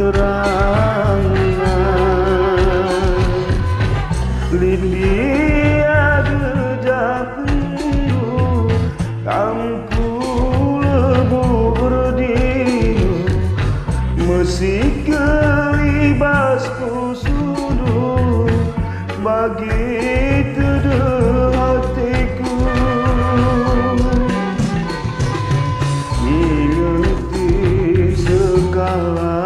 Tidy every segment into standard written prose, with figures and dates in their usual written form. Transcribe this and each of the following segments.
terangan Lindi ada jakendu Kamku lebu berdino Mesik kelibasku sudu Bagi teduh hatiku Ingerti segala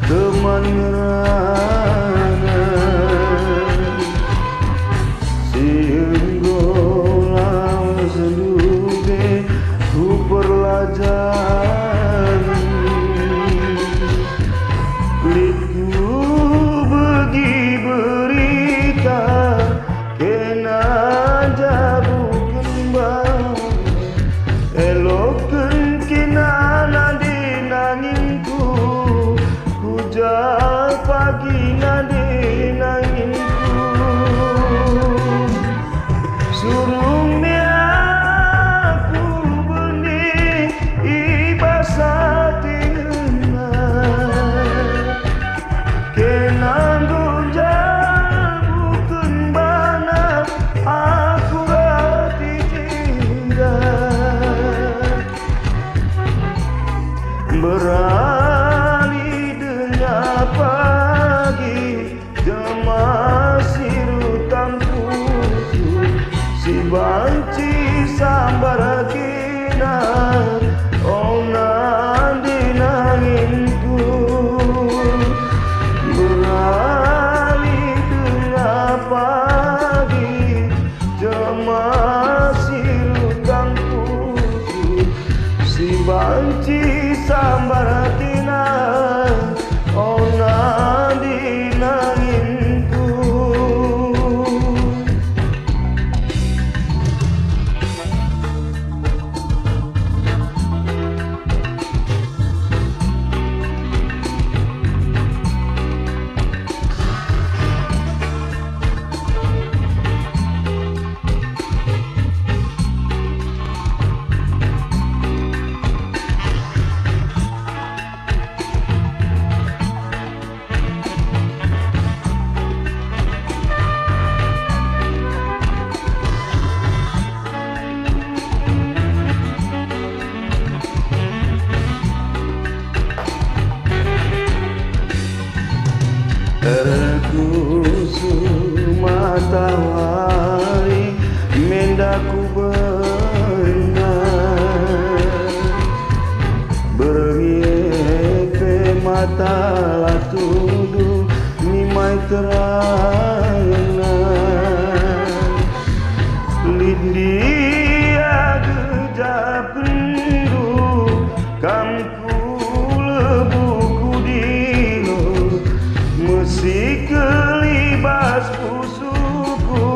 teman ngerana Sienggolang seluge ku perlajan Litku bagi berita kena jabu kembang Eloken kena nadi nanginku Hujan pagi nadi nanginku Surung aku benih ibasat ingat Kenang gonjal bukan bana aku hati tidak Beralih dengan pagi Demasir hutang putu Si banci sambar kina Onan dinanginku Beralih dengan pagi Demasir hutang putu Si banci sambar kina Onan dinanginku Terkusu matahari mendaku benar Beriepe mata latudu nimai terana Lindi agejap kendu kamku lebuku dino Mesik kelibas pusuku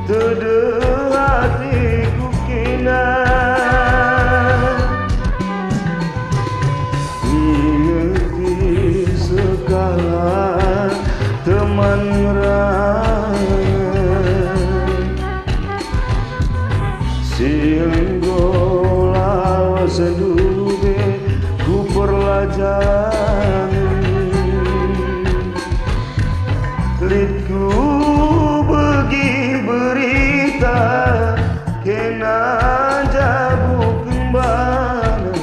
Tedeh hatiku kena Ingerti segala teman ngerana Sienggola sedube ku perlajan Litku bagi berita kena jabu kembang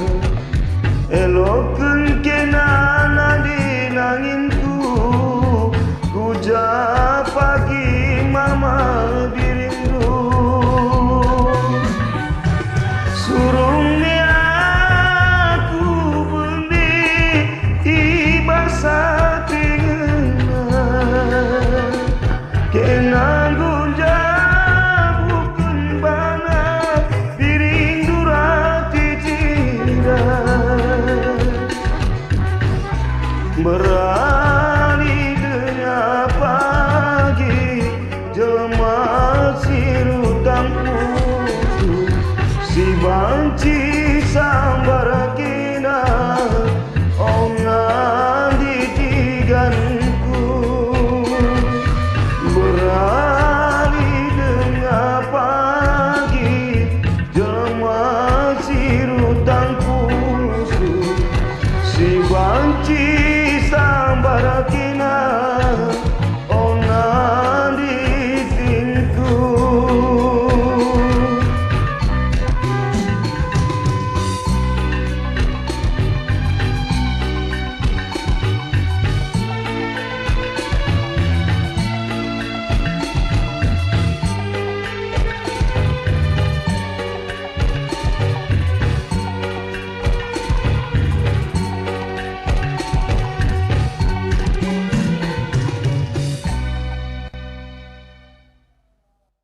Eloken kena nadi nanginku Kuja pagi mama birindu Surung aku benih ibasat Kenang gonjal bukan bana piring durati tidak Beralih dengan pagi Demasir hutang putu Si banci sambar